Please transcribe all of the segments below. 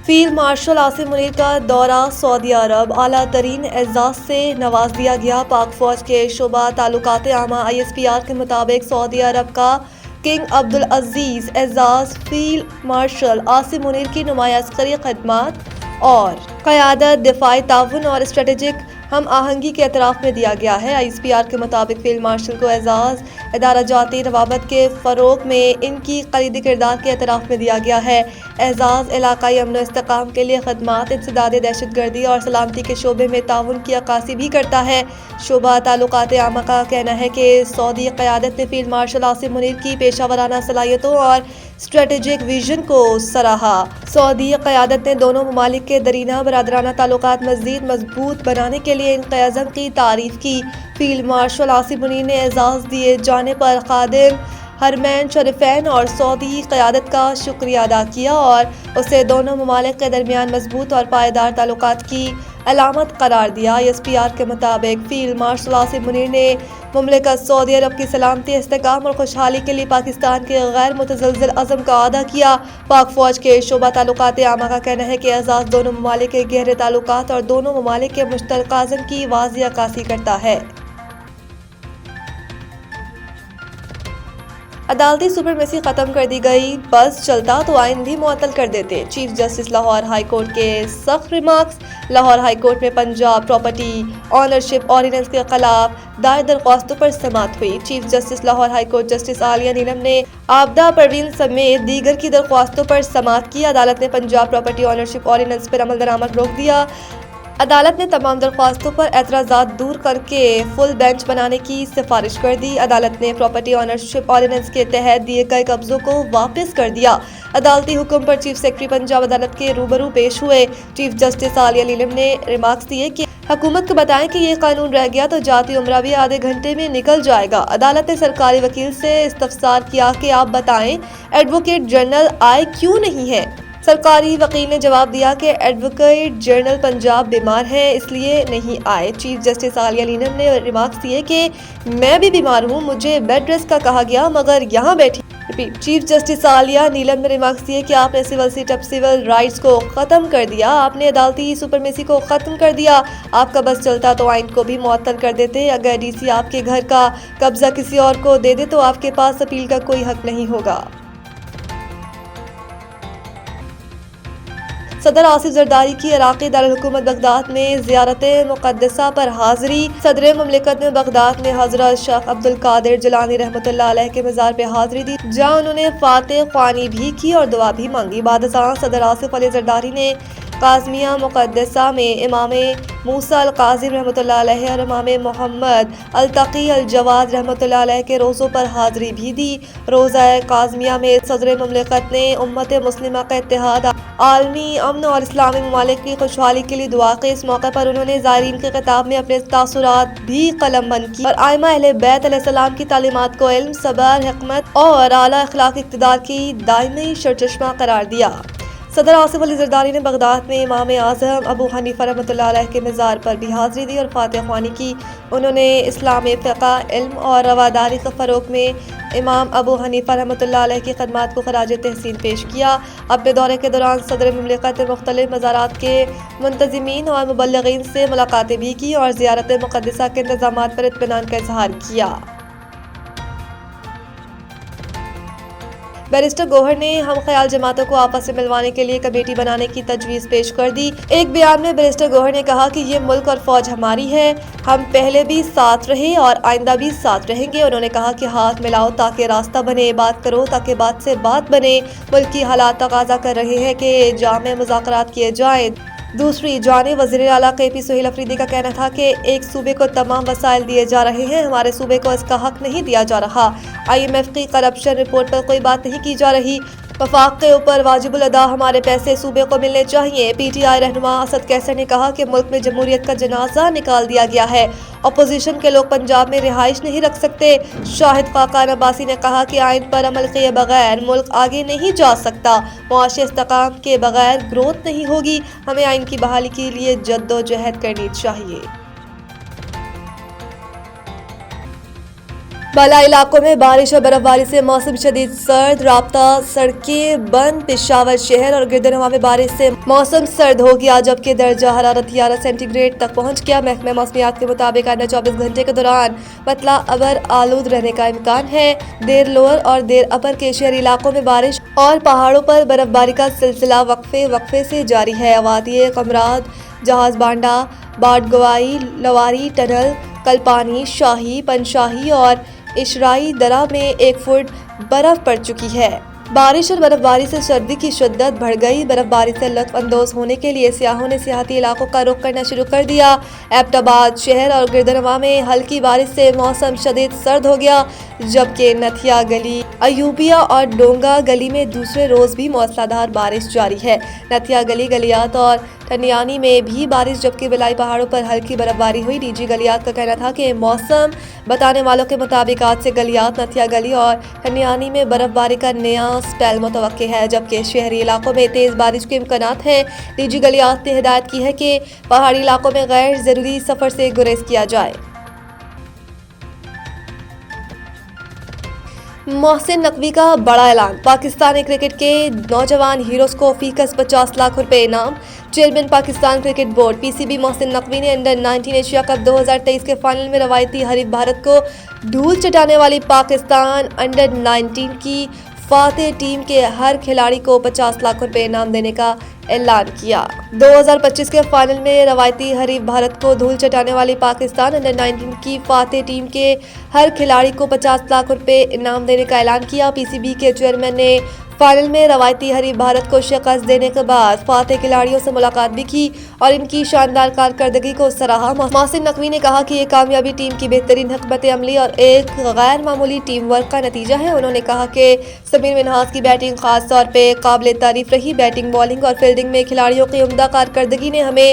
Field marshal Asim Munir کا دورہ سعودی عرب، اعلیٰ ترین اعزاز سے نواز دیا گیا۔ پاک فوج کے شعبہ تعلقات عامہ ISPR کے مطابق سعودی عرب کا کنگ عبدالعزیز اعزاز فیلڈ مارشل عاصم منیر کی نمایاں عسکری خدمات اور قیادت، دفاعی تعاون اور اسٹریٹجک ہم آہنگی کے اعتراف میں دیا گیا ہے۔ ISPR کے مطابق فیلڈ مارشل کو اعزاز ادارہ جاتی روابط کے فروغ میں ان کی کلیدی کردار کے اعتراف میں دیا گیا ہے۔ اعزاز علاقائی امن و استحکام کے لیے خدمات، انسداد دہشت گردی اور سلامتی کے شعبے میں تعاون کی عکاسی بھی کرتا ہے۔ شعبہ تعلقات عامہ کا کہنا ہے کہ سعودی قیادت نے فیلڈ مارشل عاصم منیر کی پیشہ ورانہ صلاحیتوں اور اسٹریٹجک ویژن کو سراہا۔ سعودی قیادت نے دونوں ممالک کے درینہ برادرانہ تعلقات مزید مضبوط بنانے کے لیے ان کے عزم کی تعریف کی۔ فیلڈ مارشل عاصم منیر نے اعزاز دیے جانے پر خادم حرمین شریفین اور سعودی قیادت کا شکریہ ادا کیا اور اسے دونوں ممالک کے درمیان مضبوط اور پائیدار تعلقات کی علامت قرار دیا۔ ISPR کے مطابق فیلڈ مارشل عاصم منیر نے مملکت سعودی عرب کی سلامتی، استحکام اور خوشحالی کے لیے پاکستان کے غیر متزلزل عزم کا اعادہ کیا۔ پاک فوج کے شعبہ تعلقات عامہ کا کہنا ہے کہ اعزاز دونوں ممالک کے گہرے تعلقات اور دونوں ممالک کے مشترکہ عزم کی واضح عکاسی کرتا ہے۔ عدالتی سپریمیسی ختم کر دی گئی، بس چلتا تو آئین بھی معطل کر دیتے۔ Chief justice Lahore high court کے سخت ریمارکس۔ لاہور ہائی کورٹ میں پنجاب پراپرٹی آنرشپ آرڈیننس کے خلاف دائر درخواستوں پر سماعت ہوئی۔ Chief justice Lahore high court justice Aalia Neelum نے آبدہ پروین سمیت دیگر کی درخواستوں پر سماعت کی۔ عدالت نے پنجاب پراپرٹی آنرشپ آرڈیننس پر عمل درآمد روک دیا۔ عدالت نے تمام درخواستوں پر اعتراضات دور کر کے فل بینچ بنانے کی سفارش کر دی۔ عدالت نے پراپرٹی آنرشپ آرڈیننس کے تحت دیے گئے قبضوں کو واپس کر دیا۔ عدالتی حکم پر چیف سیکرٹری پنجاب عدالت کے روبرو پیش ہوئے۔ چیف جسٹس عالیہ نیلم نے ریمارکس دیے کہ حکومت کو بتائیں کہ یہ قانون رہ گیا تو جاتی عمرہ بھی آدھے گھنٹے میں نکل جائے گا۔ عدالت نے سرکاری وکیل سے استفسار کیا کہ آپ بتائیں ایڈوکیٹ جنرل آئے کیوں نہیں ہیں۔ سرکاری وکیل نے جواب دیا کہ ایڈوکیٹ جنرل پنجاب بیمار ہیں، اس لیے نہیں آئے۔ چیف جسٹس عالیہ نیلم نے ریمارکس دیے کہ میں بھی بیمار ہوں، مجھے بیڈ ریسٹ کا کہا گیا مگر یہاں بیٹھی۔ چیف جسٹس عالیہ نیلم نے ریمارکس دیے کہ آپ نے civil set up civil rights کو ختم کر دیا، آپ نے عدالتی سپریمیسی کو ختم کر دیا۔ آپ کا بس چلتا تو آئین کو بھی معطل کر دیتے۔ اگر DC آپ کے گھر کا قبضہ کسی اور کو دے دے تو آپ کے پاس اپیل کا کوئی حق نہیں ہوگا۔ صدر آصف زرداری کی عراقی دارالحکومت بغداد میں زیارت مقدسہ پر حاضری۔ صدر مملکت نے بغداد میں حضرت شیخ عبدالقادر جیلانی رحمۃ اللہ علیہ کے مزار پہ حاضری دی، جہاں انہوں نے فاتح خوانی بھی کی اور دعا بھی مانگی۔ بعد ازاں صدر آصف علی زرداری نے قاسمیہ مقدسہ میں امام موسیٰ القاظم رحمۃ اللہ علیہ اور امام محمد التقی الجواد رحمۃ اللہ علیہ کے روضوں پر حاضری بھی دی۔ روضہ قاسمیہ میں صدر مملکت نے امت مسلمہ کا اتحاد، عالمی امن اور اسلامی ممالک کی خوشحالی کے لیے دعا کی۔ اس موقع پر انہوں نے زائرین کے خطاب میں اپنے تاثرات بھی قلم بند کی اور ائمہ اہل بیت علیہ السلام کی تعلیمات کو علم، صبر، حکمت اور اعلیٰ اخلاقی اقتدار کی دائمی سرچشمہ قرار دیا۔ صدر آصف علی زرداری نے بغداد میں امام اعظم ابو حنیفہ رحمۃ اللہ علیہ کے مزار پر بھی حاضری دی اور فاتح خوانی کی۔ انہوں نے اسلامی فقہ، علم اور رواداری کے فروغ میں امام ابو حنیفہ رحمۃ اللہ علیہ کی خدمات کو خراج تحسین پیش کیا۔ اپنے دورے کے دوران صدر مملکت نے مختلف مزارات کے منتظمین اور مبلغین سے ملاقاتیں بھی کی اور زیارت مقدسہ کے انتظامات پر اطمینان کا اظہار کیا۔ بیرسٹر گوہر نے ہم خیال جماعتوں کو آپس میں ملوانے کے لیے کمیٹی بنانے کی تجویز پیش کر دی۔ ایک بیان میں بیرسٹر گوہر نے کہا کہ یہ ملک اور فوج ہماری ہے، ہم پہلے بھی ساتھ رہے اور آئندہ بھی ساتھ رہیں گے۔ انہوں نے کہا کہ ہاتھ ملاؤ تاکہ راستہ بنے، بات کرو تاکہ بات سے بات بنے۔ ملکی حالات تقاضا کر رہے ہیں کہ جامع مذاکرات کیے جائیں۔ دوسری جانب وزیر اعلیٰ KP سہیل افریدی کا کہنا تھا کہ ایک صوبے کو تمام وسائل دیے جا رہے ہیں، ہمارے صوبے کو اس کا حق نہیں دیا جا رہا۔ IMF کی کرپشن رپورٹ پر کوئی بات نہیں کی جا رہی۔ وفاق کے اوپر واجب الادا ہمارے پیسے صوبے کو ملنے چاہیے۔ PTI رہنما اسد کیسر نے کہا کہ ملک میں جمہوریت کا جنازہ نکال دیا گیا ہے، اپوزیشن کے لوگ پنجاب میں رہائش نہیں رکھ سکتے۔ شاہد خاقان عباسی نے کہا کہ آئین پر عمل کیے بغیر ملک آگے نہیں جا سکتا، معاشی استحکام کے بغیر گروتھ نہیں ہوگی، ہمیں آئین کی بحالی کے لیے جدوجہد کرنی چاہیے۔ بالا علاقوں میں بارش اور برف باری سے موسم شدید سرد، رابطہ سڑکیں بند۔ پشاور شہر اور گردنواں میں بارش سے موسم سرد ہو گیا، جبکہ درجہ حرارت 11 سینٹی گریڈ تک پہنچ گیا۔ محکمہ موسمیات کے مطابق آئندہ 24 گھنٹے کے دوران مطلع ابر آلود رہنے کا امکان ہے۔ دیر لوور اور دیر اپر کے شہری علاقوں میں بارش اور پہاڑوں پر برف باری کا سلسلہ وقفے سے جاری ہے۔ وادی قمرات، جہاز بانڈہ، باڈگوائی، لواری ٹنل، کلپانی، شاہی، پنشاہی اور اشرائی درہ میں 1 فٹ برف پڑ چکی ہے۔ بارش اور برف باری سے سردی کی شدت بڑھ گئی۔ برف باری سے لطف اندوز ہونے کے لیے سیاحوں نے سیاحتی علاقوں کا رخ کرنا شروع کر دیا۔ ایبٹ آباد شہر اور گردنواں میں ہلکی بارش سے موسم شدید سرد ہو گیا، جبکہ نتھیا گلی، ایوبیہ اور ڈونگا گلی میں دوسرے روز بھی موسلادھار بارش جاری ہے۔ نتھیا گلی، گلیات اور ٹنیانی میں بھی بارش، جبکہ بلائی پہاڑوں پر ہلکی برف باری ہوئی۔ ڈی جی گلیات کا کہنا تھا کہ موسم بتانے والوں کے مطابق آج سے گلیات، نتھیا گلی اور ٹنیانی میں برف باری کا نیا سپیل متوقع ہے، جبکہ شہری علاقوں میں تیز بارش کے امکانات ہیں۔ ڈی جی گلیات نے ہدایت کی ہے کہ پہاڑی علاقوں میں غیر ضروری سفر سے گریز کیا جائے۔ محسن نقوی کا بڑا اعلان، پاکستانی کرکٹ کے نوجوان ہیروز کو فیکس 50 لاکھ روپے انعام۔ چیئرمین پاکستان کرکٹ بورڈ پی سی بی محسن نقوی نے انڈر 19 ایشیا کپ 2023 کے فائنل میں روایتی حریف بھارت کو دھول چٹانے والی پاکستان انڈر 19 کی فاتح ٹیم کے ہر کھلاڑی کو 50 لاکھ روپے انعام دینے کا اعلان کیا۔ 2025 کے فائنل میں روایتی حریف بھارت کو دھول چٹانے والی پاکستان انڈر 19 کی فاتح ٹیم کے ہر کھلاڑی کو 50 لاکھ روپے انعام دینے کا اعلان کیا۔ پی سی بی کے چیئرمین نے فائنل میں روایتی حریف بھارت کو شکست دینے کے بعد فاتح کھلاڑیوں سے ملاقات بھی کی اور ان کی شاندار کارکردگی کو سراہا۔ محسن نقوی نے کہا کہ یہ کامیابی ٹیم کی بہترین حکمت عملی اور ایک غیر معمولی ٹیم ورک کا نتیجہ ہے۔ انہوں نے کہا کہ سمیر منہاس کی بیٹنگ خاص طور پہ قابل تعریف رہی۔ بیٹنگ، بالنگ اور فیلڈنگ میں کھلاڑیوں کی عمدہ کارکردگی نے ہمیں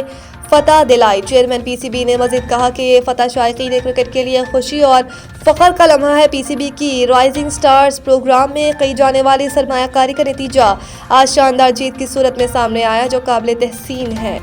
فتح دلائی۔ چیئرمین پی سی بی نے مزید کہا کہ یہ فتح شائقین کرکٹ کے لیے خوشی اور فخر کا لمحہ ہے۔ پی سی بی کی رائزنگ سٹارز پروگرام میں کی جانے والی سرمایہ کاری کا نتیجہ آج شاندار جیت کی صورت میں سامنے آیا، جو قابل تحسین ہے۔